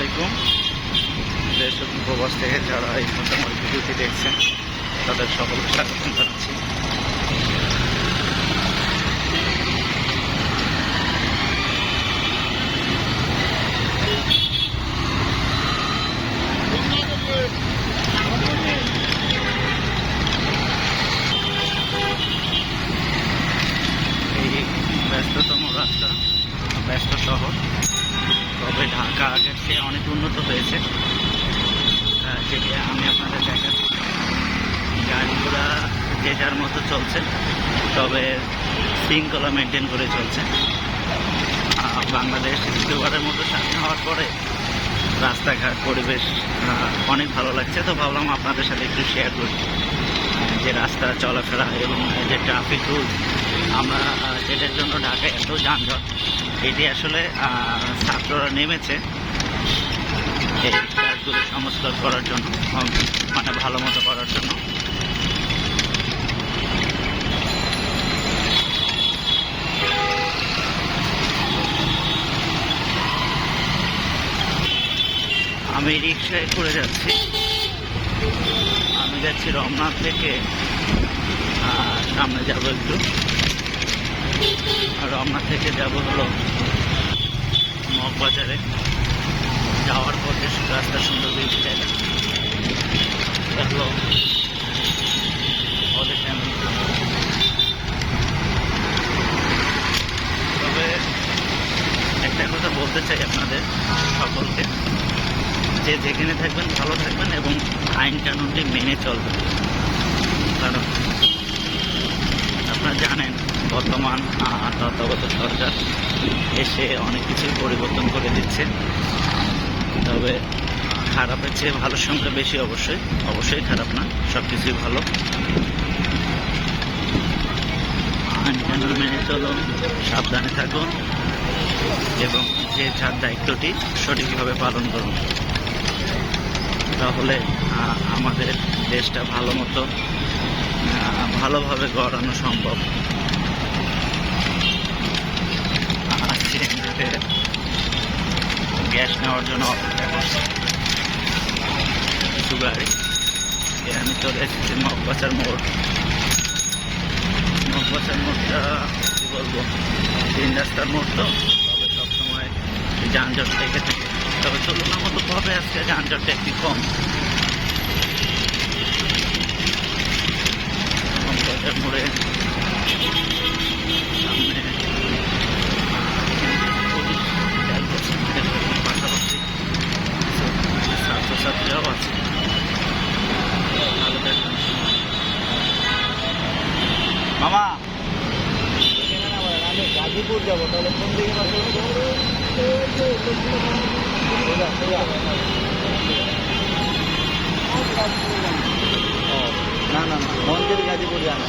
আলাইকুম। দেশ ও প্রবাস থেকে যারা এই মুহূর্তে আমার ভিডিওটি দেখছেন তাদের সকলকে স্বাগত জানাচ্ছি। এই ব্যস্ততম রাস্তা, ব্যস্ত শহর, তবে ঢাকা আগের চেয়ে অনেক উন্নত হয়েছে। যেটি আমি আপনাদের দেখাচ্ছি, গাড়িগুলা যে যার মতো চলছে, তবে শৃঙ্খলা মেনটেন করে চলছে। বাংলাদেশ দ্বিতীয়বারের মতো স্বাধীন হওয়ার পরে রাস্তাঘাট পরিবেশ অনেক ভালো লাগছে। তো ভাবলাম আপনাদের সাথে একটু শেয়ার করি যে রাস্তা চলাফেরা এবং যে ট্রাফিক রুলস, আমরা যেটার জন্য ঢাকায় এত যানজট, এটি আসলে ছাত্ররা নেমেছে এই কাজগুলো সংস্কার করার জন্য, মানে ভালো মতো করার জন্য। আমি রিক্সায় করে যাচ্ছি। আমি যাচ্ছি রমনা থেকে, সামনে যাব একটু, রমনা থেকে যাব হলো মগবাজারে। যাওয়ার পথে রাস্তা সুন্দর বেশি জায়গা হলো ওদের ফ্যামিলি। তবে একটা কথা বলতে চাই আপনাদের সকলকে, যে যেখানে থাকবেন ভালো থাকবেন এবং আইন কানুনটি মেনে চলবেন। কারণ আপনারা জানেন বর্তমান তত্ত্বাবধায়ক সরকার এসে অনেক কিছুই পরিবর্তন করে দিচ্ছে। তবে খারাপের চেয়ে ভালোর সংখ্যা বেশি, অবশ্যই খারাপ না, সব কিছুই ভালো। আইন কানুন মেনে চলুন, সাবধানে থাকুন এবং যে যার দায়িত্বটি সঠিকভাবে পালন করুন। তাহলে আমাদের দেশটা ভালোভাবে গড়ানো সম্ভব। গ্যাস নেওয়ার জন্য অপেক্ষা করছি কিছু গাড়ি। আমি চলে এসেছি মগবাজার মোড়। মগবাজার মোড়টা কি বলবো, তিন রাস্তার মোড়, তো তবে সবসময় যানজট থেকে থাকে। তবে তুলনার মতো ভাবে আজকে যানজটটা একটু কম। মগবাজার মোড়ে সামনে পাশাপাশি ছাত্রছাত্রীরাও আছে। ভালো থাকবেন মামা। আমি গাজীপুর যাবো, তাহলে কোন দিকে না মন্দির গাজীপুর যান।